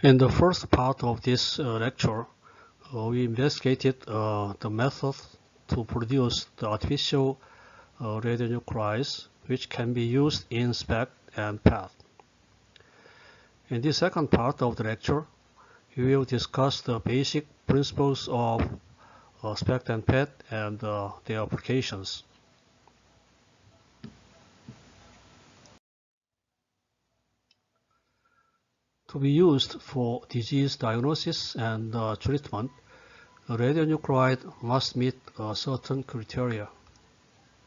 In the first part of this lecture, we investigated the method to produce the artificial radionuclides which can be used in SPECT and PET. In the second part of the lecture, we will discuss the basic principles of SPECT and PET and their applications. To be used for disease diagnosis and treatment, a radionuclide must meet certain criteria.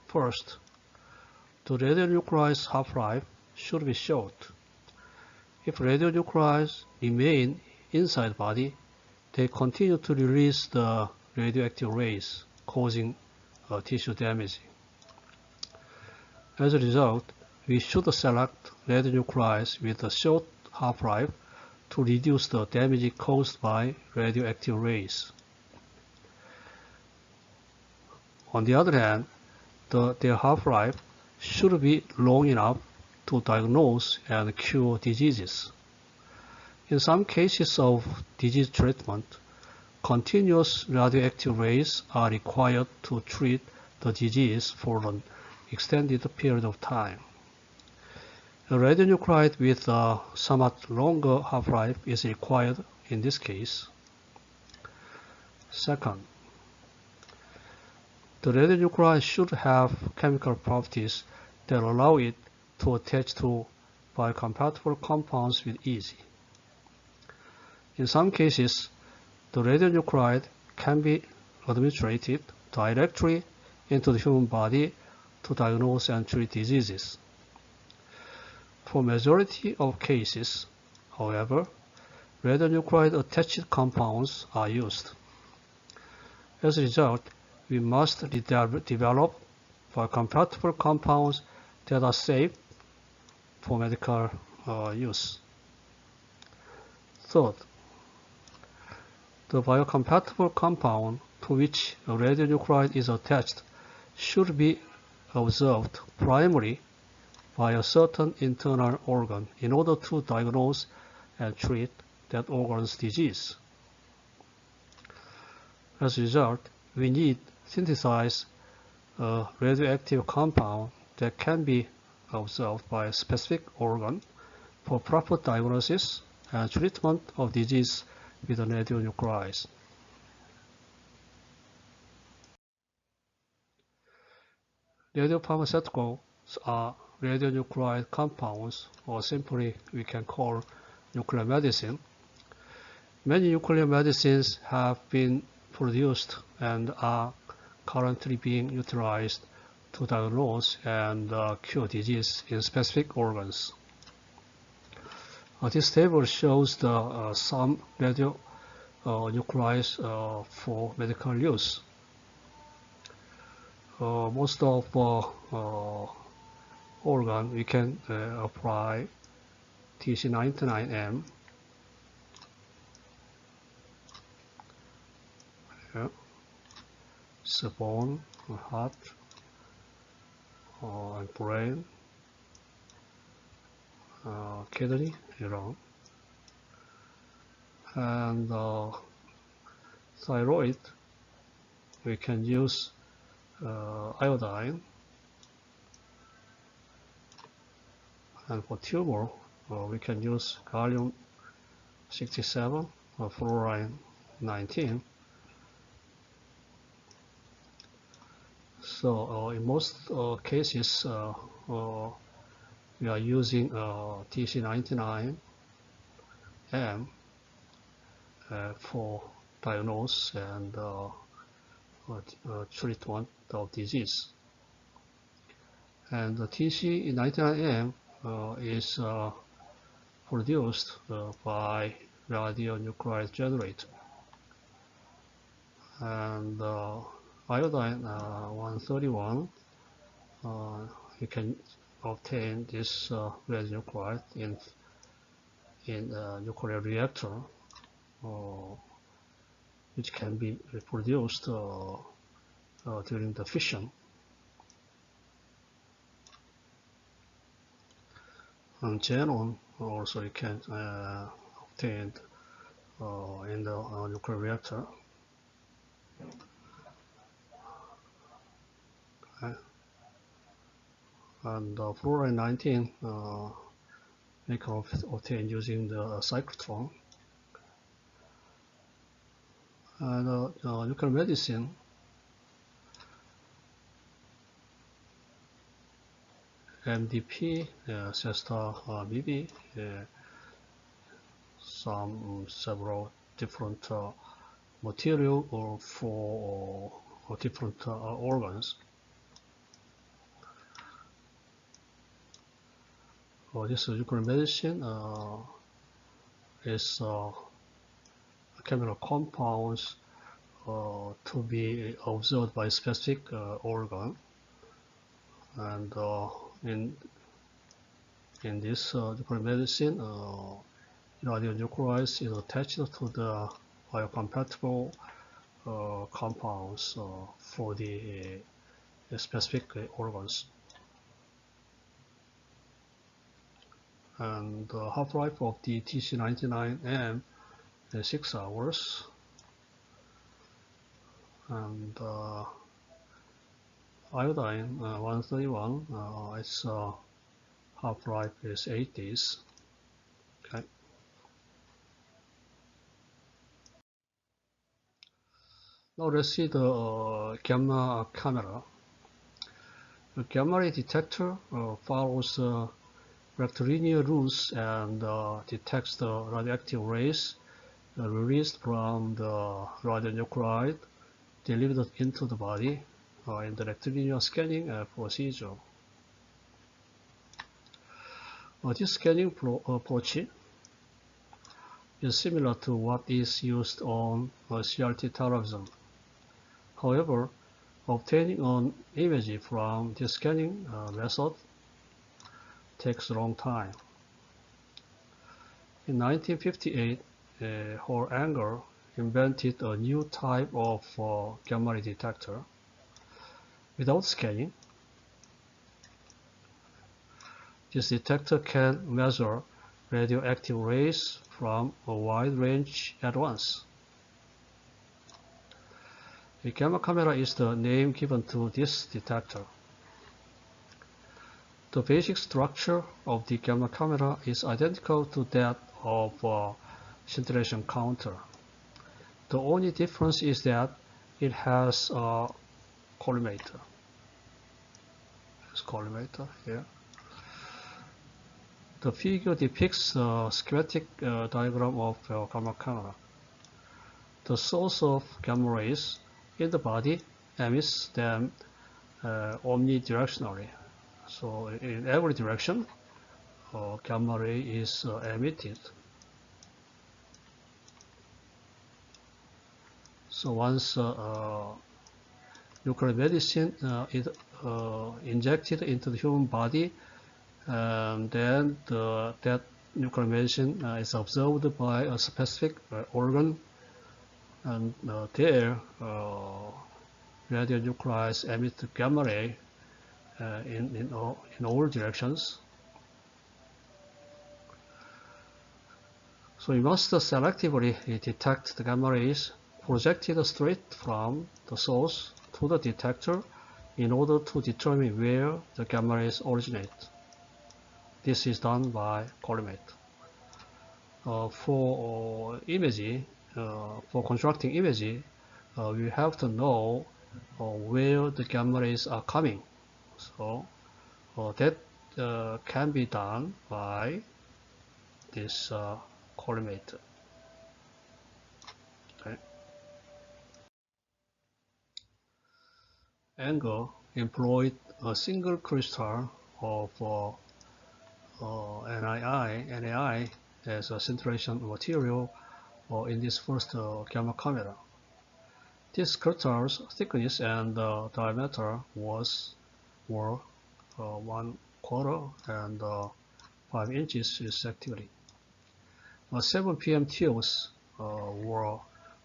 First, the radionuclide's half-life should be short. If radionuclides remain inside body, they continue to release the radioactive rays, causing tissue damage. As a result, we should select radionuclides with a short half-life to reduce the damage caused by radioactive rays. On the other hand, their half-life should be long enough to diagnose and cure diseases. In some cases of disease treatment, continuous radioactive rays are required to treat the disease for an extended period of time. A radionuclide with a somewhat longer half-life is required in this case. Second, the radionuclide should have chemical properties that allow it to attach to biocompatible compounds with ease. In some cases, the radionuclide can be administered directly into the human body to diagnose and treat diseases. For majority of cases, however, radionuclide-attached compounds are used. As a result, we must develop biocompatible compounds that are safe for medical use. Third, the biocompatible compound to which a radionuclide is attached should be observed primarily by a certain internal organ in order to diagnose and treat that organ's disease. As a result, we need synthesize a radioactive compound that can be observed by a specific organ for proper diagnosis and treatment of disease with radionuclides. Radiopharmaceuticals are radionuclide compounds, or simply we can call nuclear medicine. Many nuclear medicines have been produced and are currently being utilized to diagnose and cure disease in specific organs. This table shows some radionuclides for medical use. Most of organ we can apply TC99M. So bone, heart, and brain, kidney, and thyroid. We can use iodine, and for tumor we can use gallium 67 or fluorine 19. So in most cases we are using TC99M for diagnose and treatment of disease. And the TC99M is produced by radionuclide generator. And iodine 131, you can obtain this radionuclide in a nuclear reactor, which can be reproduced during the fission. And xenon also you can obtained in the nuclear reactor. Okay. And fluorine-19 we can obtain using the cyclotron. And nuclear medicine MDP, Cesta BB, several different material for different organs. This nuclear medicine is chemical compounds to be observed by specific organ, and in this nuclear medicine, radionuclides is attached to the biocompatible compounds for the specific organs. And the half-life of the TC99M is 6 hours. And iodine 131, its half-life is 8 days. Okay. Now let's see the gamma camera. The gamma ray detector follows rectilinear rules and detects the radioactive rays released from the radionuclide delivered into the body in the rectilinear scanning procedure. This scanning approach is similar to what is used on CRT television. However, obtaining an image from this scanning method takes a long time. In 1958, Hall-Anger invented a new type of gamma ray detector. Without scanning, this detector can measure radioactive rays from a wide range at once. The gamma camera is the name given to this detector. The basic structure of the gamma camera is identical to that of a scintillation counter. The only difference is that it has a collimator. There's collimator here. The figure depicts a schematic diagram of a gamma camera. The source of gamma rays in the body emits them omnidirectionally. So in every direction, gamma ray is emitted. So once nuclear medicine is injected into the human body, then that nuclear medicine is observed by a specific organ, and there radionuclides emit gamma ray in all directions. So we must selectively detect the gamma rays projected straight from the source to the detector in order to determine where the gamma rays originate. This is done by collimator. For imaging, for constructing imaging, we have to know where the gamma rays are coming. So that can be done by this collimator. Okay. Anger employed a single crystal of NAI as a scintillation material in this first gamma camera. This crystal's thickness and diameter were 1/4 and 5 inches respectively. 7 pm tubes were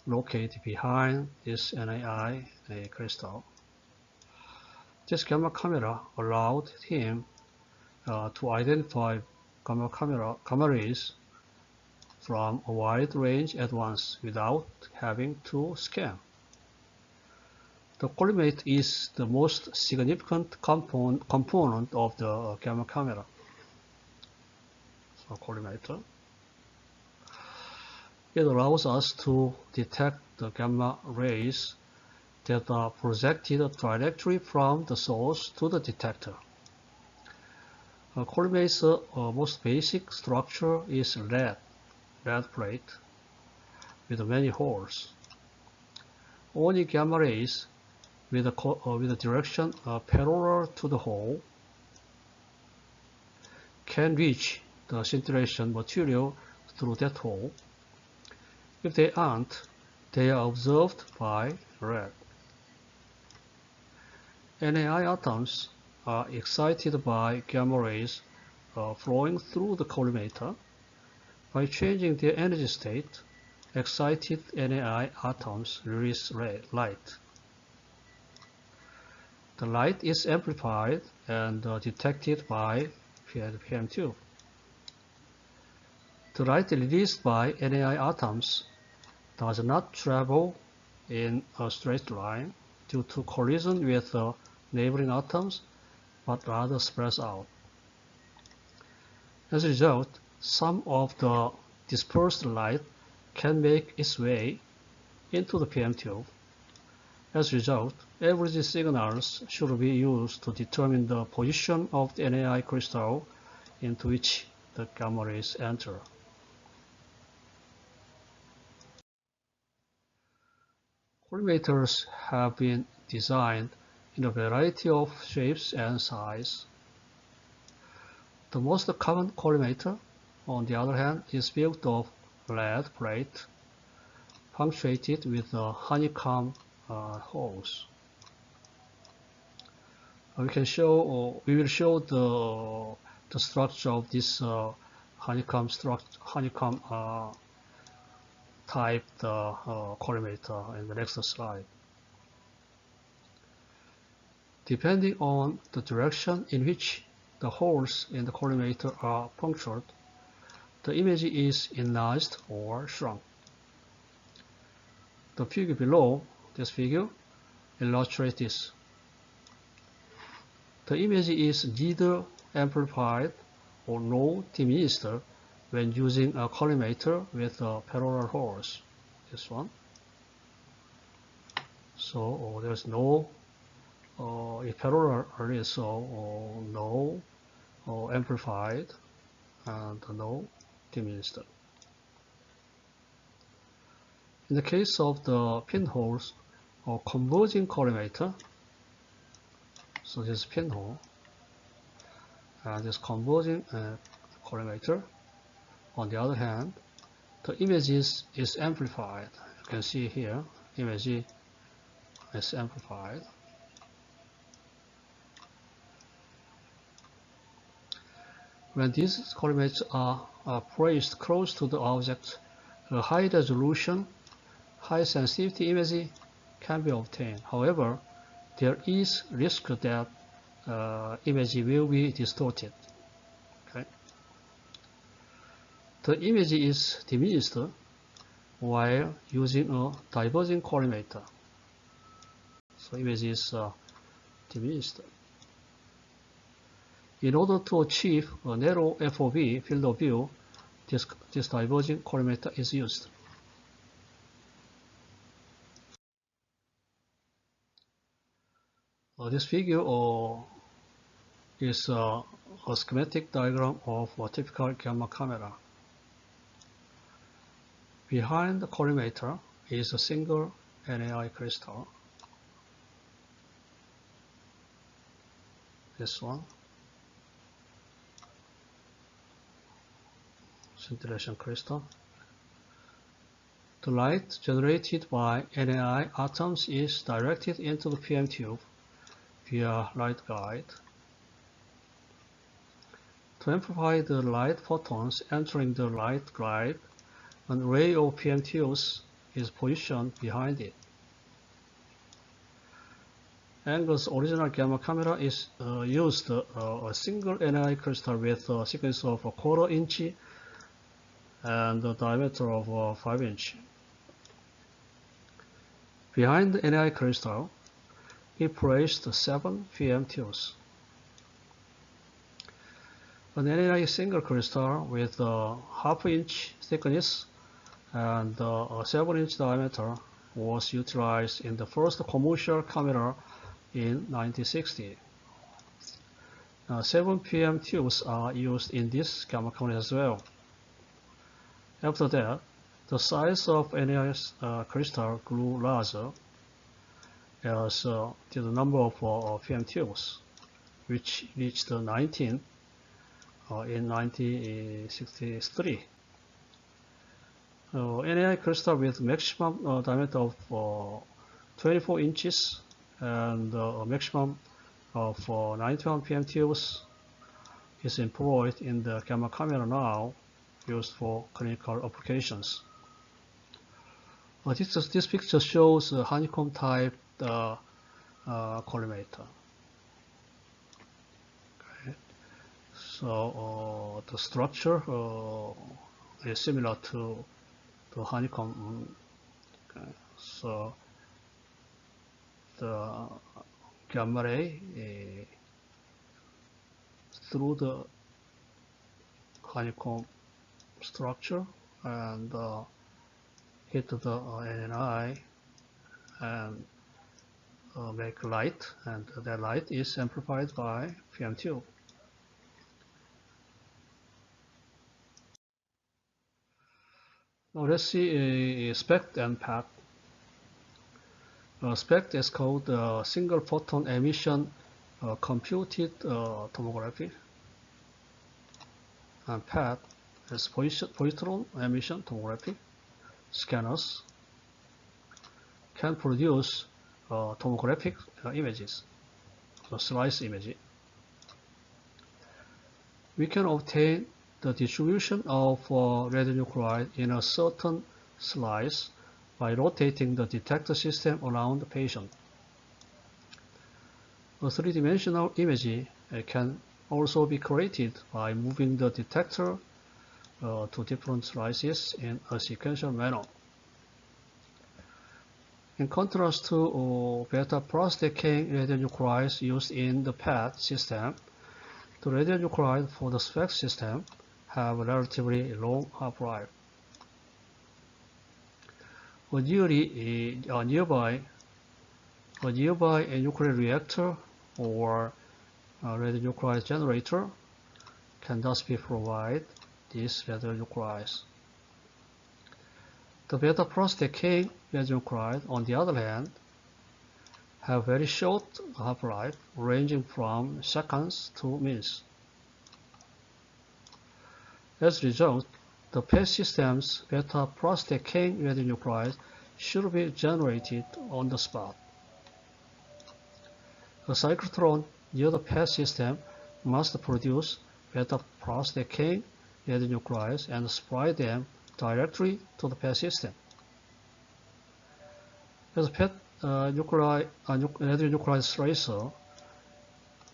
located behind this NAI crystal. This gamma camera allowed him to identify gamma rays from a wide range at once without having to scan. The collimate is the most significant component of the gamma camera. So collimator. It allows us to detect the gamma rays that are projected directly from the source to the detector. A collimate's most basic structure is lead plate with many holes. Only gamma rays with a direction parallel to the hole can reach the scintillation material through that hole. If they aren't, they are observed by lead. NAI atoms are excited by gamma rays flowing through the collimator. By changing their energy state, excited NAI atoms release light. The light is amplified and detected by PM tube. The light released by NAI atoms does not travel in a straight line due to collision with neighboring atoms, but rather spreads out. As a result, some of the dispersed light can make its way into the PM tube. As a result, average signals should be used to determine the position of the NAI crystal into which the gamma rays enter. Collimators have been designed in a variety of shapes and sizes. The most common collimator, on the other hand, is built of lead plate punctuated with honeycomb holes. We will show the structure of this honeycomb type collimator in the next slide. Depending on the direction in which the holes in the collimator are punctured, the image is enlarged or shrunk. The figure below, this figure, illustrates this. The image is neither amplified or nor diminished when using a collimator with parallel holes. This one. So there's no parallel is so no amplified and no diminished. In the case of the pinholes or converging collimator, so this pinhole and this converging collimator, on the other hand, the image is amplified. You can see here, image is amplified. When these collimators are placed close to the object, a high resolution, high sensitivity image can be obtained. However, there is risk that image will be distorted. Okay. The image is diminished while using a diverging collimator. So image is diminished. In order to achieve a narrow FOV, field of view, this diverging collimator is used. This figure is a schematic diagram of a typical gamma camera. Behind the collimator is a single NAI crystal. This one. Scintillation crystal. The light generated by NAI atoms is directed into the PM tube via light guide. To amplify the light photons entering the light guide, an array of PM tubes is positioned behind it. Angle's original gamma camera is used a single NAI crystal with a thickness of a 1/4 inch and a diameter of 5 inch. Behind the NaI crystal, he placed 7 PM tubes. An NaI single crystal with a half-inch thickness and a 7-inch diameter was utilized in the first commercial camera in 1960. 7 PM tubes are used in this gamma camera as well. After that, the size of NaI's crystal grew larger, as did the number of PM tubes, which reached 19 in 1963. NaI crystal with maximum diameter of 24 inches and a maximum of 91 PM tubes is employed in the gamma camera now, used for clinical applications. This picture shows a honeycomb type collimator. Okay. So the structure is similar to the honeycomb. Okay. So the gamma ray through the honeycomb structure and hit the NaI and make light, and that light is amplified by PM tube. Now let's see SPECT and PET. SPECT is called single photon emission computed tomography, and PET is positron emission tomography. Scanners can produce tomographic images, so slice image. We can obtain the distribution of radionuclide in a certain slice by rotating the detector system around the patient. A three-dimensional image can also be created by moving the detector to different slices in a sequential manner. In contrast to beta-plus decaying radionuclides used in the PET system, the radionuclide for the SPECT system have a relatively long half-life. A nearby nuclear reactor or radionuclide generator can thus be provided these radionuclides. The beta-plus decaying radionuclide, on the other hand, have very short half-life, ranging from seconds to minutes. As a result, the PET system's beta-plus decaying radionuclides should be generated on the spot. A cyclotron near the PET system must produce beta-plus decaying radionuclides and supply them directly to the PET system. As a PET radionuclide tracer,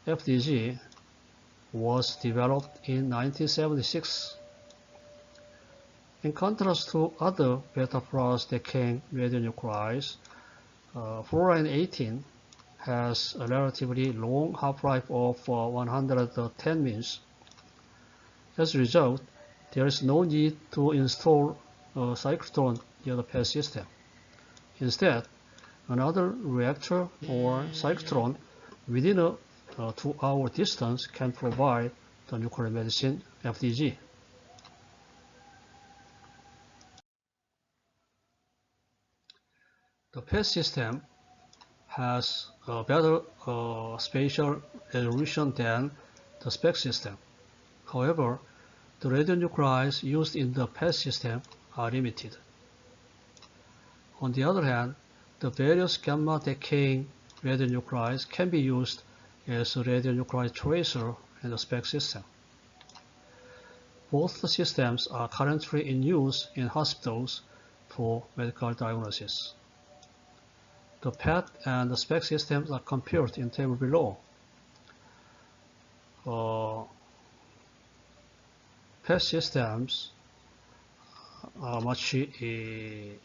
FDG was developed in 1976. In contrast to other beta-plus decaying radionuclides, fluorine-18 has a relatively long half-life of 110 minutes. As a result, there is no need to install a cyclotron near the PET system. Instead, another reactor or cyclotron within a 2-hour distance can provide the nuclear medicine FDG. The PET system has a better spatial resolution than the SPECT system. However, the radionuclides used in the PET system are limited. On the other hand, the various gamma decaying radionuclides can be used as a radionuclide tracer in the SPECT system. Both the systems are currently in use in hospitals for medical diagnosis. The PET and the SPECT systems are compared in table below. PET systems much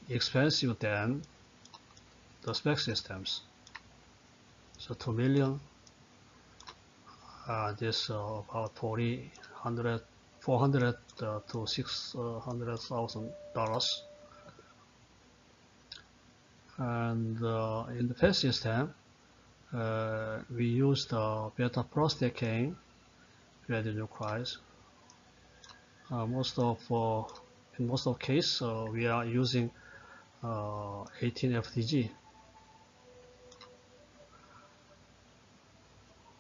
expensive than the SPECT systems. So 2 million, this about 400 to $600,000. And in the PET system, we use the beta plus decaying radionuclides. In most of case, we are using 18 FDG.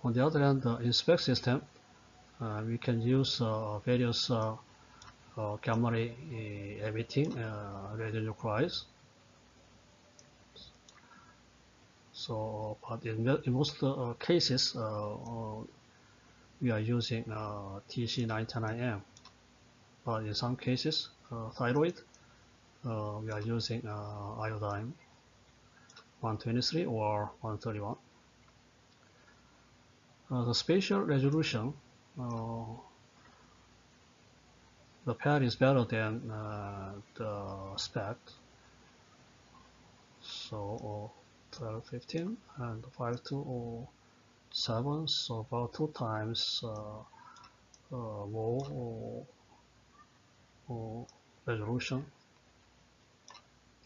On the other hand, in SPECT system, we can use various gamma ray emitting radionuclides. So, but in most cases, we are using TC99M. But in some cases, thyroid, we are using iodine 123 or 131. The spatial resolution, the PET is better than the SPECT. So 12, 15, and 5207, so about 2 times more resolution,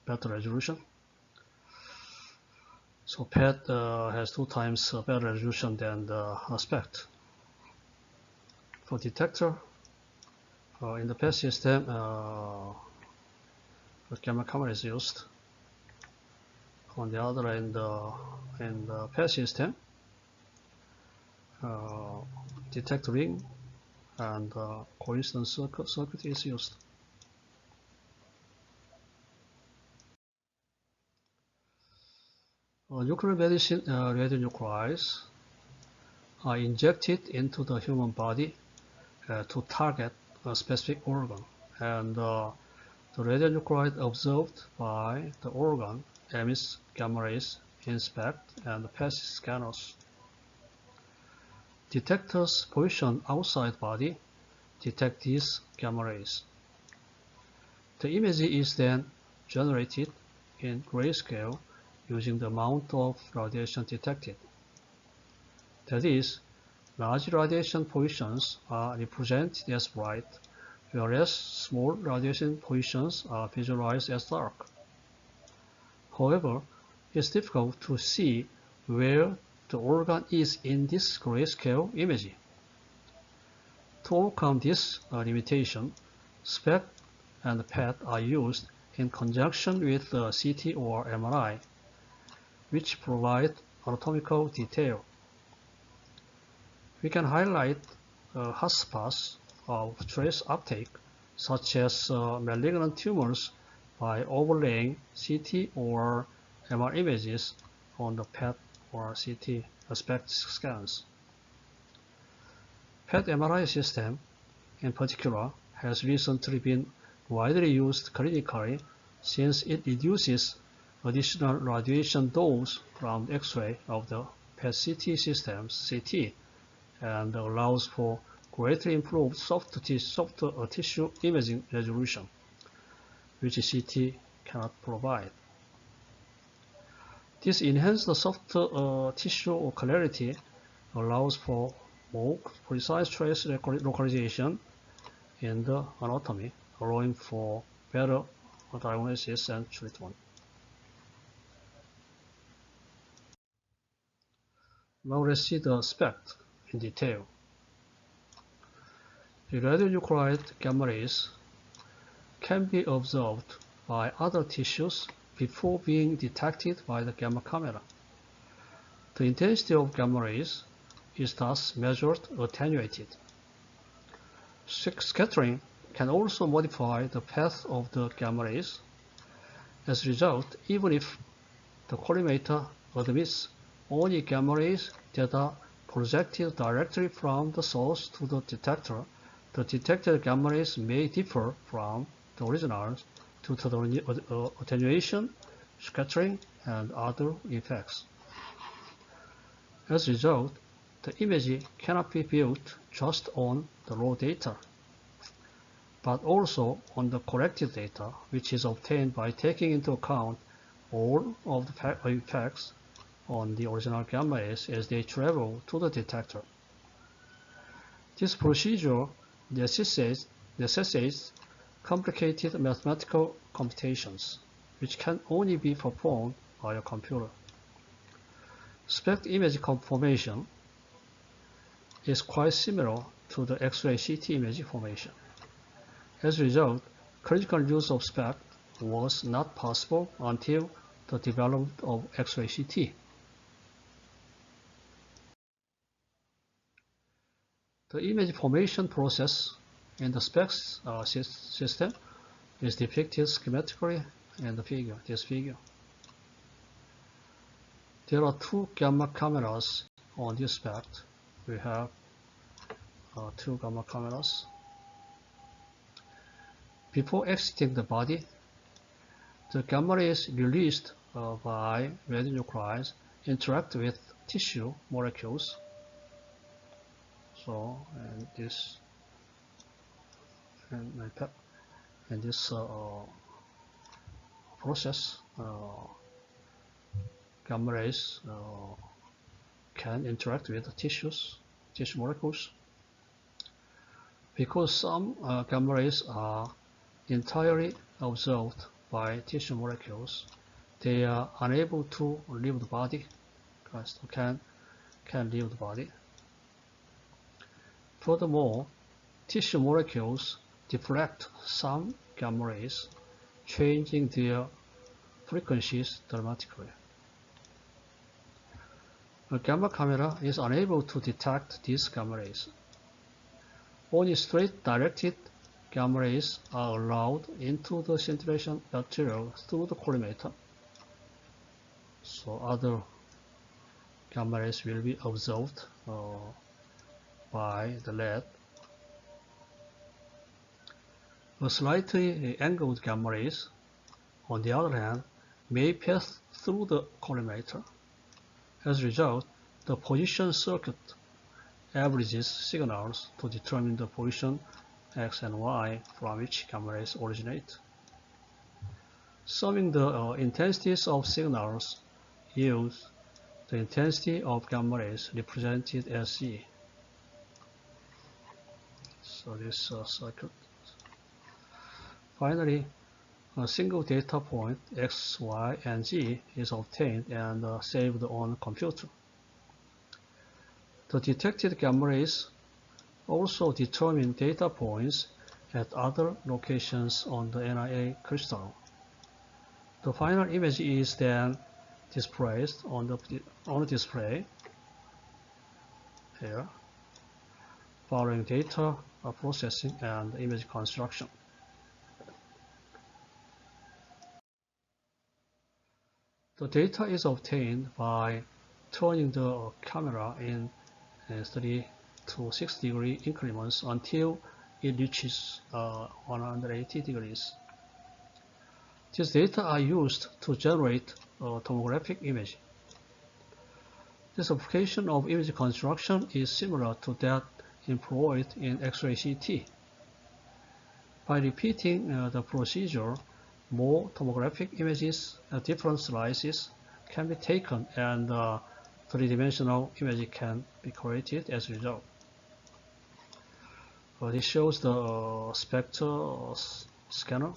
better resolution. So PET has 2 times better resolution than the SPECT. For detector, in the PET system, the gamma camera is used. On the other end, in the PET system, detect ring and coincidence circuit is used. Nuclear medicine radionuclides are injected into the human body to target a specific organ, and the radionuclide observed by the organ emits gamma rays in SPECT and PET scanners. Detectors positioned outside body detect these gamma rays. The image is then generated in grayscale using the amount of radiation detected. That is, large radiation positions are represented as bright, whereas small radiation positions are visualized as dark. However, it's difficult to see where the organ is in this grayscale image. To overcome this limitation, SPECT and PET are used in conjunction with CT or MRI, which provide anatomical detail. We can highlight hotspots of trace uptake, such as malignant tumors, by overlaying CT or MR images on the PET or CT SPECT scans. PET MRI system, in particular, has recently been widely used clinically since it reduces additional radiation dose from X-ray of the PET CT systems (CT) and allows for greatly improved soft tissue imaging resolution, which CT cannot provide. This enhanced soft tissue clarity allows for more precise trace localization in the anatomy, allowing for better diagnosis and treatment. Now let's see the SPECT in detail. The radionuclide gamma rays can be observed by other tissues before being detected by the gamma camera. The intensity of gamma rays is thus measured attenuated. Scattering can also modify the path of the gamma rays. As a result, even if the collimator admits only gamma rays that are projected directly from the source to the detected gamma rays may differ from the originals due to the attenuation, scattering, and other effects. As a result, the image cannot be built just on the raw data. but also on the corrected data, which is obtained by taking into account all of the effects on the original gamma rays as they travel to the detector. This procedure necessitates complicated mathematical computations, which can only be performed by a computer. SPECT image formation is quite similar to the X-ray CT image formation. As a result, critical use of SPECT was not possible until the development of X-ray CT. The image formation process in the SPECT system is depicted schematically in this figure. There are two gamma cameras on this SPECT. We have two gamma cameras. Before exiting the body, the gamma rays released by radionuclides interact with tissue molecules. So, and this process, gamma rays can interact with the tissue molecules. Because some gamma rays are entirely absorbed by tissue molecules, they are unable to leave the body. Can leave the body. Furthermore, tissue molecules deflect some gamma rays, changing their frequencies dramatically. A gamma camera is unable to detect these gamma rays. Only straight directed gamma rays are allowed into the scintillation material through the collimator. So other gamma rays will be absorbed by the lead. The slightly angled gamma rays, on the other hand, may pass through the collimator. As a result, the position circuit averages signals to determine the position X and Y from which gamma rays originate. Summing the intensities of signals yields the intensity of gamma rays represented as E. So this circuit. Finally, a single data point X, Y, and Z is obtained and saved on computer. The detected gamma rays also determine data points at other locations on the NIA crystal. The final image is then displayed on the display here, following data processing and image construction. The data is obtained by turning the camera in 30 to 6 degree increments until it reaches 180 degrees. These data are used to generate a tomographic image. This application of image construction is similar to that employed in X-ray CT. By repeating the procedure, more tomographic images at different slices can be taken and three-dimensional image can be created as a result. This shows the SPECT scanner.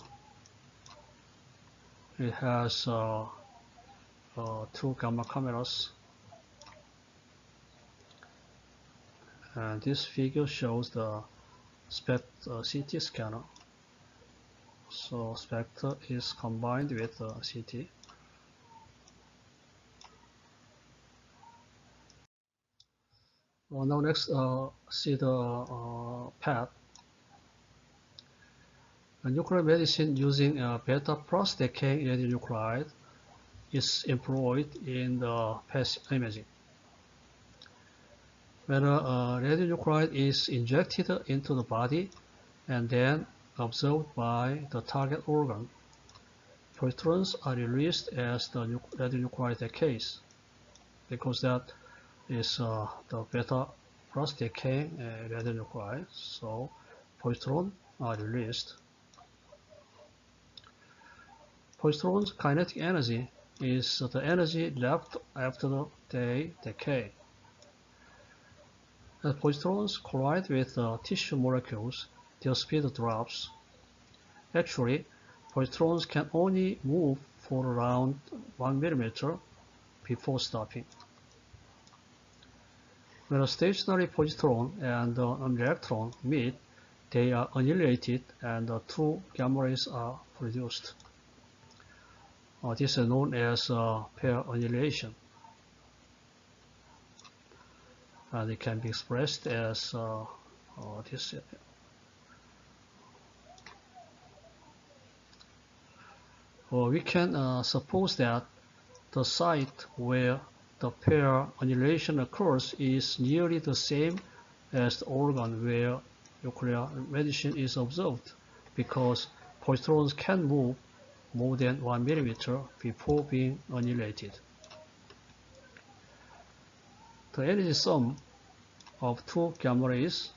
It has two gamma cameras, and this figure shows the SPECT CT scanner. So SPECT is combined with CT. Well, now next see the PET. A nuclear medicine using beta plus decaying radionuclide is employed in the PET imaging. When a radionuclide is injected into the body and then absorbed by the target organ, positrons are released as the radionuclide decays, because that is the beta plus decaying radionuclide. So positron are released. Positron's kinetic energy is the energy left after they decay. As positrons collide with tissue molecules, their speed drops. Actually, positrons can only move for around 1 millimeter before stopping. When a stationary positron and an electron meet, they are annihilated and two gamma rays are produced. This is known as pair annihilation. And it can be expressed as this. We can suppose that the site where the pair annihilation occurs is nearly the same as the organ where nuclear medicine is observed, because positrons can move more than 1 millimeter before being annihilated. The energy sum of two gamma rays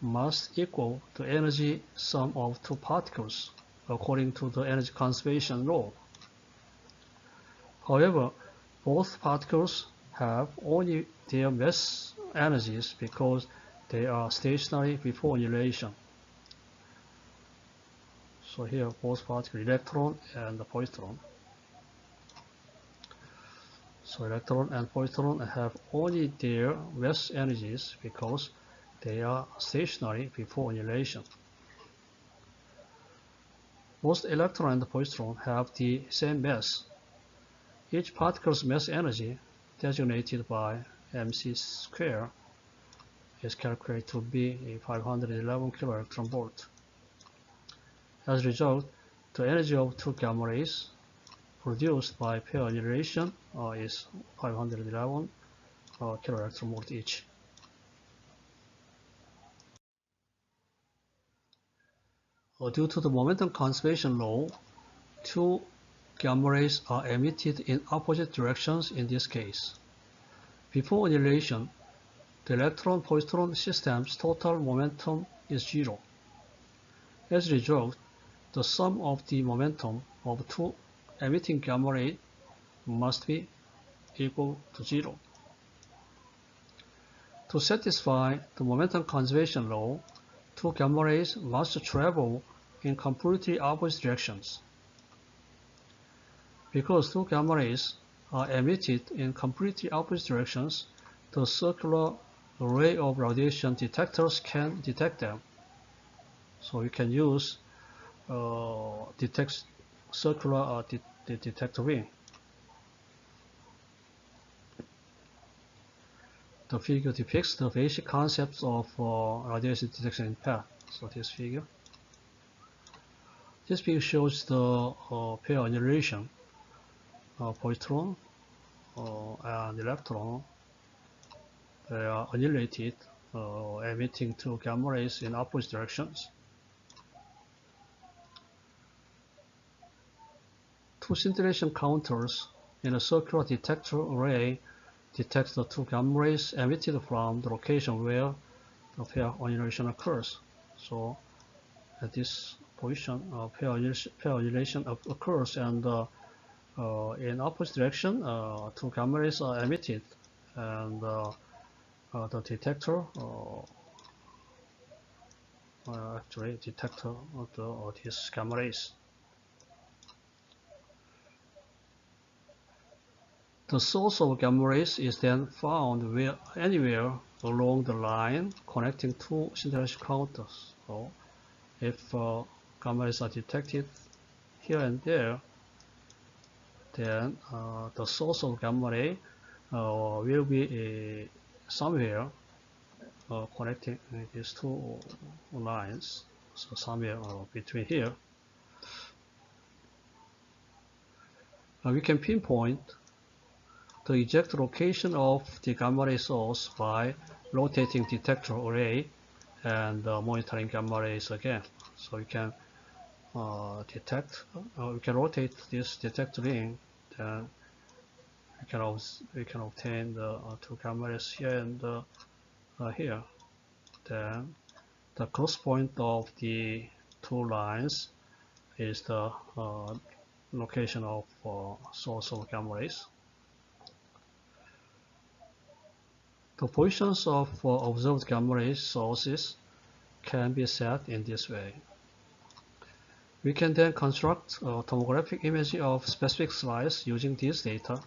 must equal the energy sum of two particles according to the energy conservation law. However, both particles have only their mass energies because they are stationary before annihilation. So here both particles, electron and the positron. So electron and positron have only their mass energies because they are stationary before annihilation. Most electron and positron have the same mass. Each particle's mass energy, designated by mc square, is calculated to be 511 keV. As a result, the energy of two gamma rays produced by pair annihilation is 511 kV each. Due to the momentum conservation law, two gamma rays are emitted in opposite directions in this case. Before annihilation, the electron-positron system's total momentum is 0. As a result, the sum of the momentum of two emitting gamma rays must be equal to 0. To satisfy the momentum conservation law, two gamma rays must travel in completely opposite directions. Because two gamma rays are emitted in completely opposite directions, the circular array of radiation detectors can detect them. So you can use circular detector ring. The figure depicts the basic concepts of radiation detection in PET. So this figure shows the pair annihilation. Positron and electron, they are annihilated, emitting two gamma rays in opposite directions. Two scintillation counters in a circular detector array detect the two gamma rays emitted from the location where the pair annihilation occurs. So at this position, pair annihilation occurs, and in opposite direction, two gamma rays are emitted, and the detector actually detector of these gamma rays. The source of gamma rays is then found anywhere along the line connecting two scintillation counters. So if gamma rays are detected here and there, then the source of gamma ray will be somewhere connecting these two lines, so somewhere between here. We can pinpoint the exact location of the gamma ray source by rotating detector array and monitoring gamma rays again. So we can we can rotate this detector ring, then we can obtain the two gamma rays here and here. Then The cross point of the two lines is the location of source of gamma rays. The positions of observed gamma ray sources can be set in this way. We can then construct a tomographic image of specific slice using this data.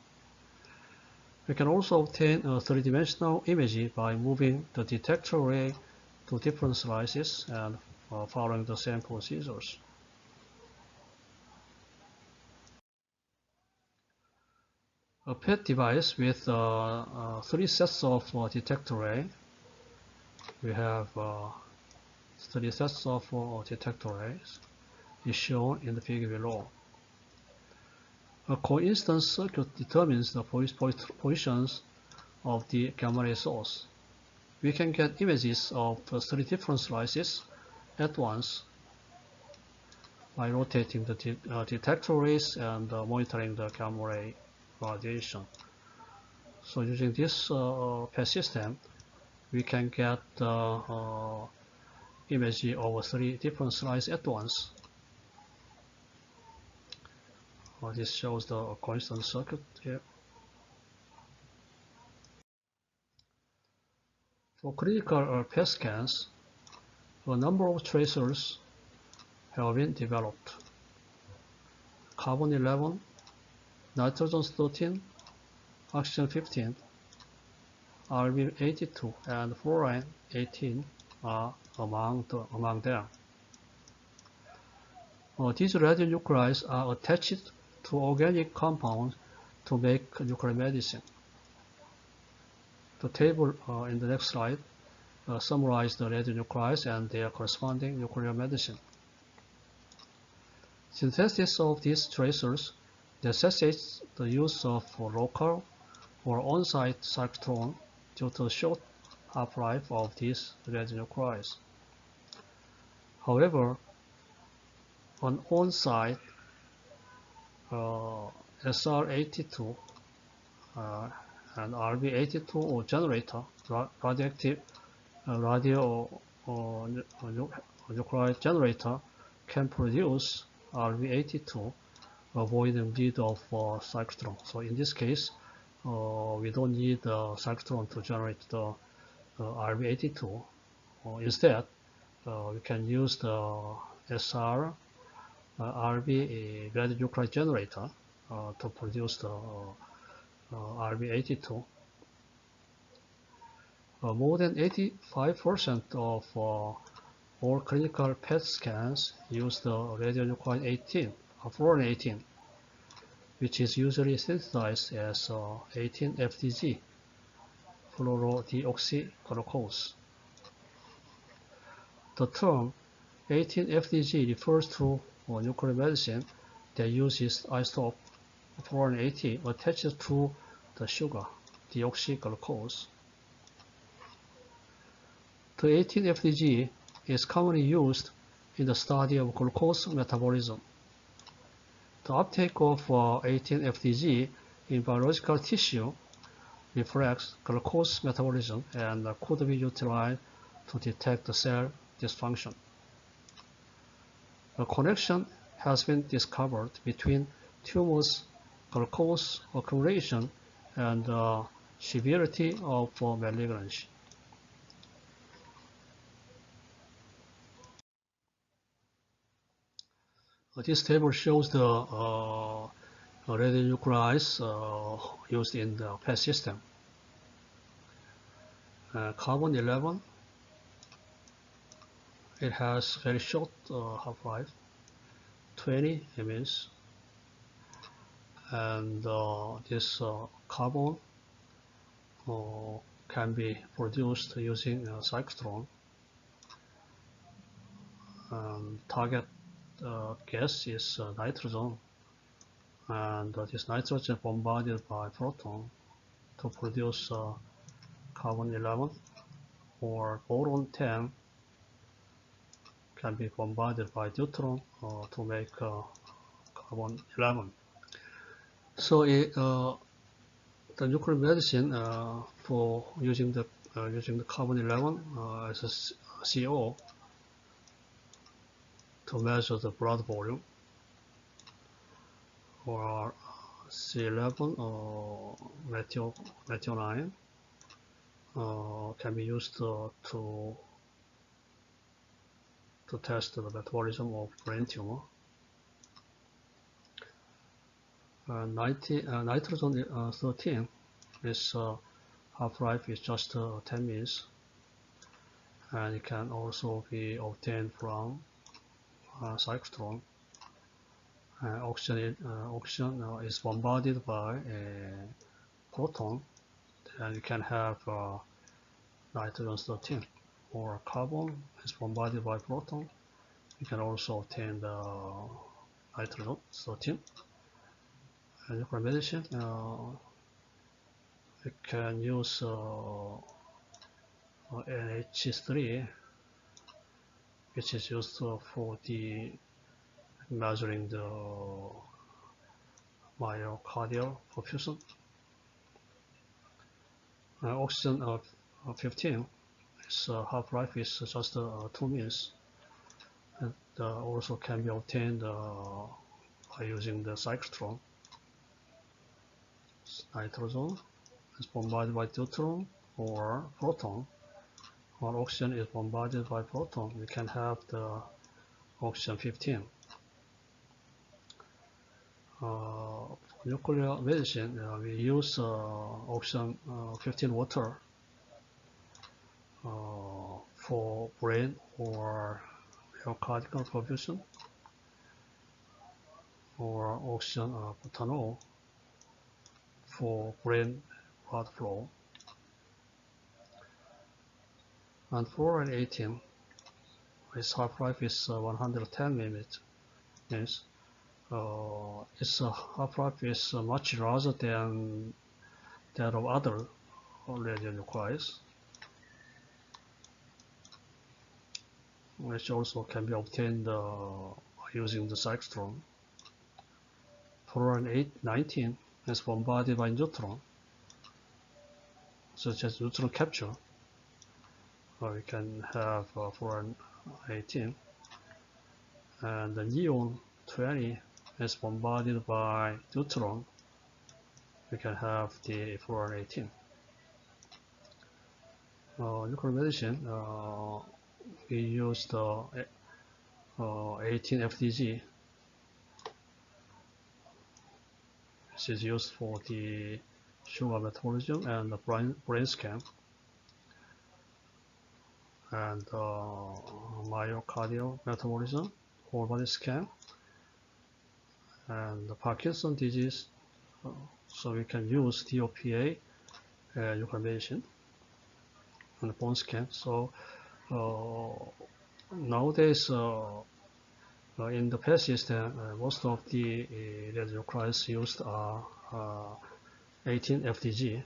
We can also obtain a three-dimensional image by moving the detector ray to different slices and following the same procedures. A PET device with three sets of detector ray. We have three sets of detector rays is shown in the figure below. A coincidence circuit determines the positions of the gamma ray source. We can get images of three different slices at once by rotating the detector rays and monitoring the gamma ray radiation. So using this PET system, we can get the image of three different slices at once. This shows the coincidence circuit here. For critical PET scans, a number of tracers have been developed. Carbon-11, nitrogen-13, oxygen-15, Rb-82, and fluorine-18 are among them. These radionuclides are attached to organic compounds to make nuclear medicine. The table in the next slide summarizes the radionuclides and their corresponding nuclear medicine. Synthesis of these tracers necessitates the use of local or on-site cyclotron due to the short half-life of these radionuclides. However, an on-site SR82 and Rb82 generator, radioactive radionuclide generator, can produce Rb82, avoiding need of cyclotron. So in this case, we don't need the cyclotron to generate the Rb82. Instead, we can use the SR Rb radionuclide generator to produce the Rb82. More than 85% of all clinical PET scans use the radionuclide 18, fluorine 18, which is usually synthesized as 18-FDG, fluorodeoxyglucose. The term 18-FDG refers to nuclear medicine that uses isotope fluorine 18 attached to the sugar, deoxyglucose. The 18-FDG is commonly used in the study of glucose metabolism. The uptake of 18-FDG in biological tissue reflects glucose metabolism and could be utilized to detect the cell dysfunction. A connection has been discovered between tumors' glucose accumulation and severity of malignancy. This table shows the radionuclides used in the PET system. Carbon-11, it has very short half-life, 20 mils, and this carbon can be produced using a cyclotron. Target gas is nitrogen, and this nitrogen bombarded by proton to produce carbon-11, or boron-10 can be bombarded by deuteron to make carbon-11. So the nuclear medicine for using the carbon-11 as a CO to measure the blood volume, or C11 or methionine can be used to test the metabolism of brain tumor. Nitrogen 13 is half-life is just 10 minutes, and it can also be obtained from cyclotron. Oxygen is bombarded by a proton, and you can have nitrogen 13. Or carbon is bombarded by proton, you can also obtain the nitrogen 13. And nuclear medicine, you can use NH3, which is used for the measuring the myocardial perfusion. Oxygen 15, its half-life is just 2 minutes, and also can be obtained by using the cyclotron. Nitrogen is bombarded by deuteron or proton, while oxygen is bombarded by proton. We can have the oxygen 15. For nuclear medicine, we use oxygen 15 water for brain or myocardial perfusion, or oxygen butanol for brain blood flow. And fluoride 18, its half-life is 110 minutes. Its half-life is much larger than that of other radionuclides, which also can be obtained using the cyclotron. Fluoride 19 is bombarded by neutron, such as neutron capture. We can have fluoride 18, and the neon 20 is bombarded by neutron. We can have the fluoride 18. Nuclear medicine, we use the 18 FDG, which is used for the sugar metabolism and the brain scan, and myocardial metabolism, whole body scan, and the Parkinson disease. So we can use DOPA nuclear medicine and the bone scan. So nowadays, in the PET system, most of the radionuclides used are 18 FDG.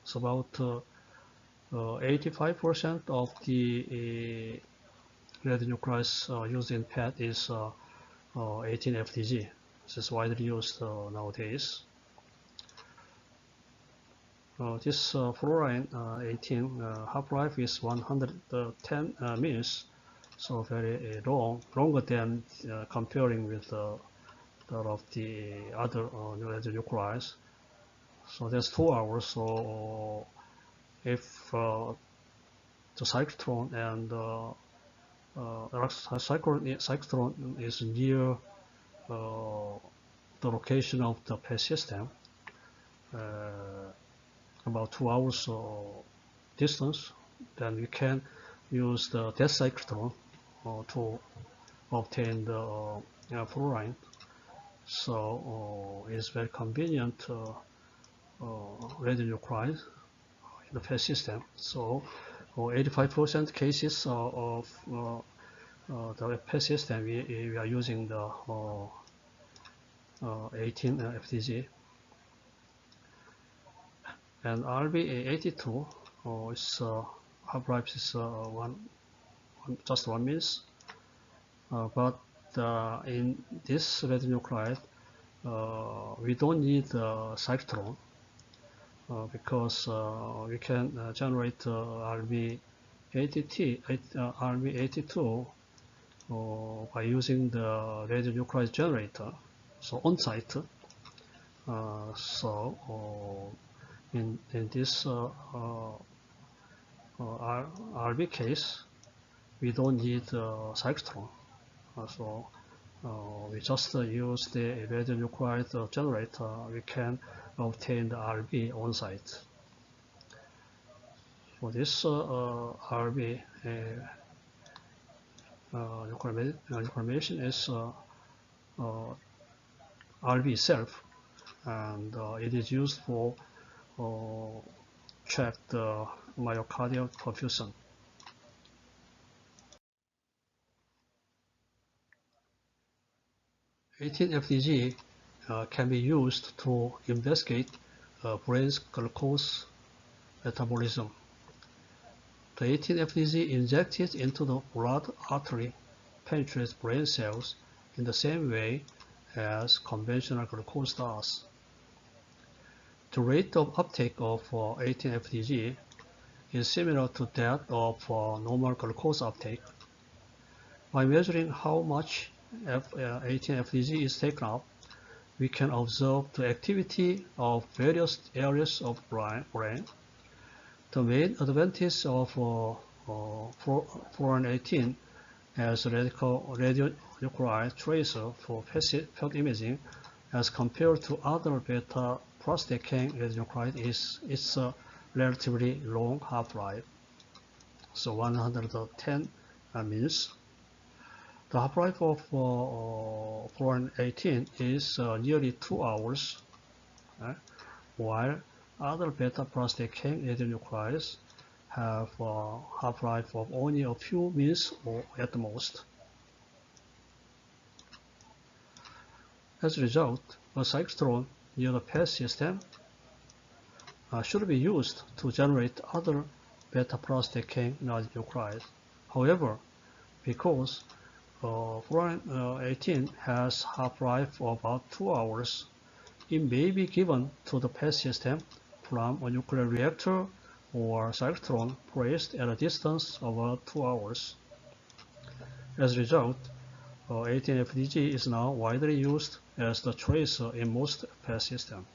So about 85% of the radionuclides used in PET is 18 FDG. This is widely used nowadays. This fluoride 18 half-life is 110 minutes, so very long, longer than comparing with that of the other radionuclides. So that's 2 hours. So if the cyclotron and cyclotron is near the location of the PET system, about 2 hours distance, then we can use the death cyclotron to obtain the fluoride. So it's very convenient radionuclide in the PET system. So 85% cases of the PET system, we are using the 18 FDG. And RB82, its half-life is just 1 minute. But in this radionuclide, we don't need cyclotron because we can generate RB82 by using the radionuclide generator, so on site. In this RB case, we don't need cyclotron. We just use the radionuclide generator. We can obtain the RB on site. For this RB, information is RB itself, and it is used for check the myocardial perfusion. (18-FDG) can be used to investigate brain's glucose metabolism. The 18-FDG injected into the blood artery penetrates brain cells in the same way as conventional glucose does. The rate of uptake of 18-FDG is similar to that of normal glucose uptake. By measuring how much 18-FDG is taken up, we can observe the activity of various areas of brain. The main advantage of fluorine 18 as a radionuclide tracer for PET imaging as compared to other beta prostacane radionuclide is its relatively long half-life. So 110 minutes. The half-life of fluorine 18 is nearly 2 hours, while other beta prostacane radionuclides have a half-life of only a few minutes or at the most. As a result, a cyclotron near the PET system should be used to generate other beta prostacane radionuclides. However, because fluorine 18 has half-life of about 2 hours, it may be given to the PET system from a nuclear reactor or cyclotron placed at a distance of about 2 hours. As a result, 18-FDG is now widely used as the tracer in most PET systems.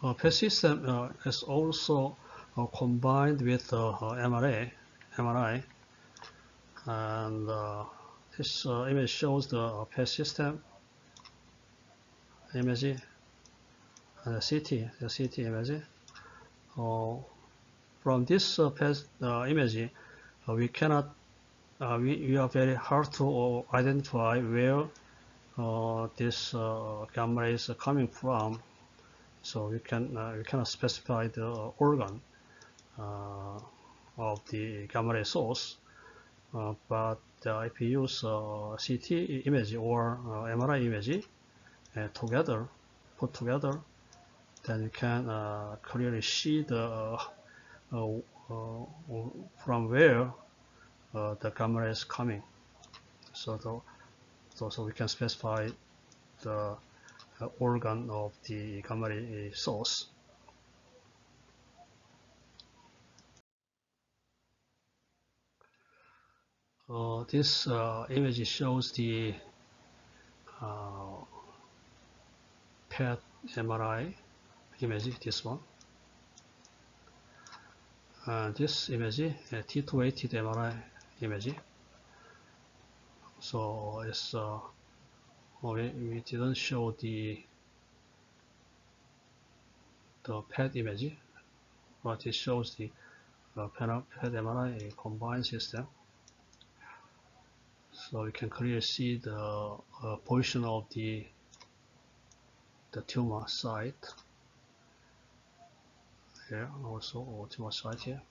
PET system is also combined with MRI, and this image shows the PET system image and the CT image. From this PET image, we are very hard to identify where this gamma ray is coming from. So we cannot specify the organ of the gamma ray source, but if we use CT image or MRI image put together, then you can clearly see the from where the gamma ray is coming. So we can specify the organ of the gamma ray source. This image shows the PET MRI image, this one. This image, T2-weighted MRI image. So it's we didn't show the PET image, but it shows the PET MRI combined system. So you can clearly see the position of the tumor site here, also tumor site here,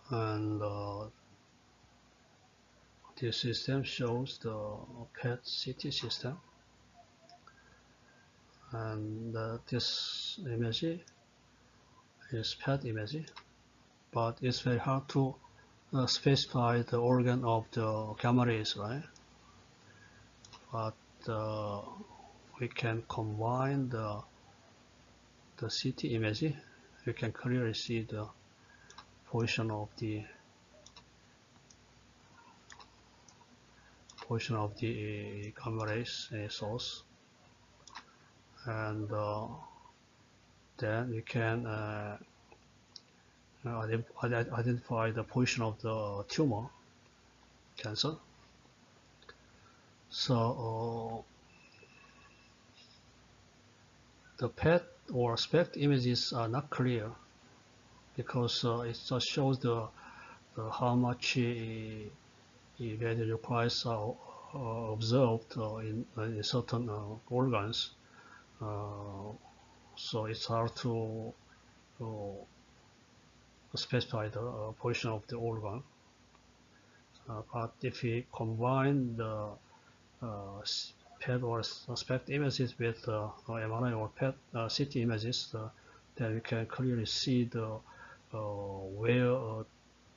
and this system shows the PET CT system, and this image is PET image, but it's very hard to specify the organ of the gamma rays, right? But we can combine the CT image you can clearly see the position of the gamma rays source, and then we can identify the position of the tumor cancer. So the PET or SPECT images are not clear because it just shows the how much radionuclides are observed in certain organs. So it's hard to specify the position of the organ. But if we combine the PET or SPECT images with MRI or PET CT images, then we can clearly see the where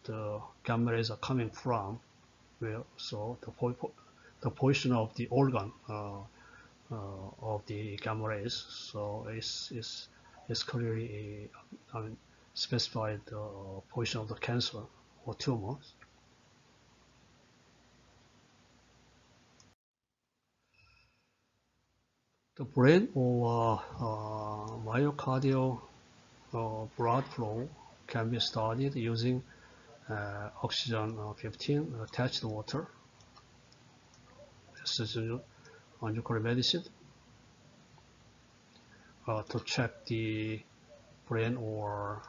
the gamma rays are coming from. So the position of the organ of the gamma rays, so it's clearly specified the position of the cancer or tumors. The brain or myocardial blood flow can be studied using oxygen 15 attached water. This is nuclear medicine to check the brain or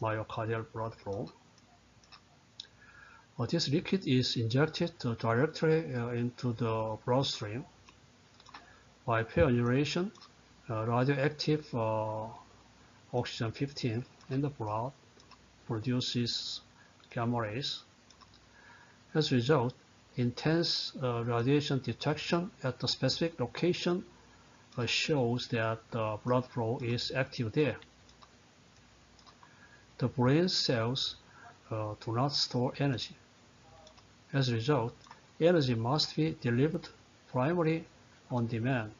myocardial blood flow. This liquid is injected directly into the bloodstream. By pioneration, radioactive oxygen 15 in the blood produces gamma rays. As a result, intense radiation detection at the specific location shows that the blood flow is active there. The brain cells do not store energy. As a result, energy must be delivered primarily on demand.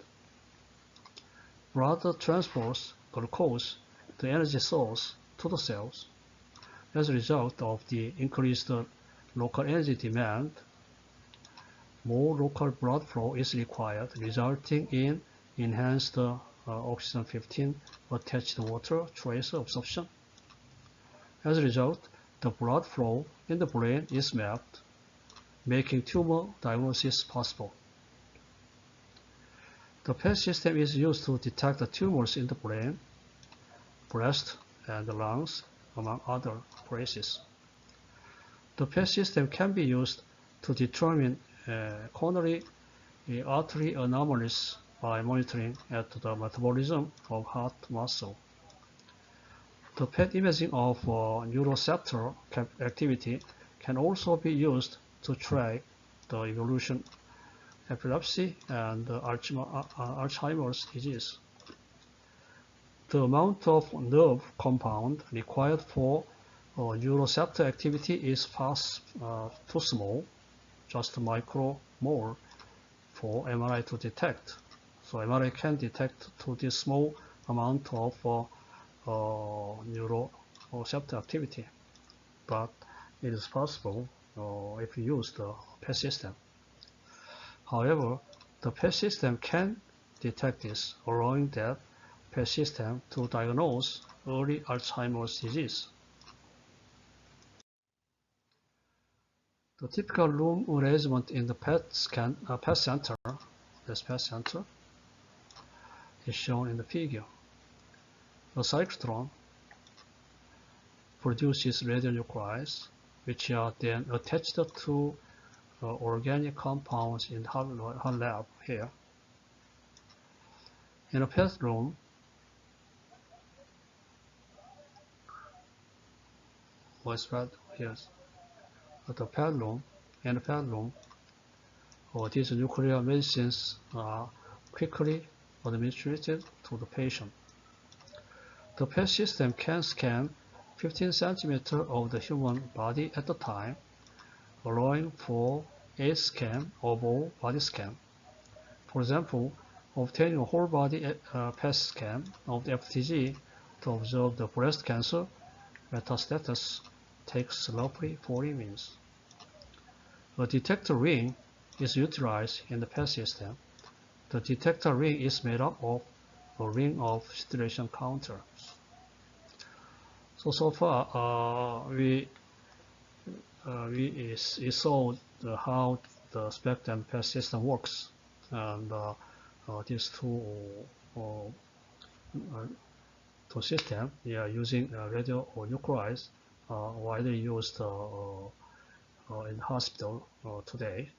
Blood transports glucose, the energy source, to the cells. As a result of the increased local energy demand, more local blood flow is required, resulting in enhanced oxygen 15 attached water trace absorption. As a result, the blood flow in the brain is mapped, making tumor diagnosis possible. The PET system is used to detect the tumors in the brain, breast, and the lungs, among other places. The PET system can be used to determine coronary artery anomalies by monitoring at the metabolism of heart muscle. The PET imaging of neuroreceptor activity can also be used to track the evolution of epilepsy and Alzheimer's disease. The amount of nerve compound required for neuroreceptor activity is far too small, just a micromole for MRI to detect. So MRI can detect to this small amount of neuroreceptor activity, but it is possible if you use the PET system. However, the PET system can detect this, allowing that PET system to diagnose early Alzheimer's disease. The typical room arrangement in the PET center, this PET center, is shown in the figure. The cyclotron produces radionuclides, which are then attached to organic compounds in hot lab here. In a PET room, the PET room, these nuclear medicines are quickly administered to the patient. The PET system can scan 15 centimeters of the human body at a time, allowing for a scan of all body scan. For example, obtaining a whole body PET scan of the FTG To observe the breast cancer metastasis takes roughly 40 minutes. A detector ring is utilized in the PET system. The detector ring is made up of a ring of saturation counter. So far, we saw how the SPECT and PET system works, and these two system they are using radionuclides widely used in hospital today.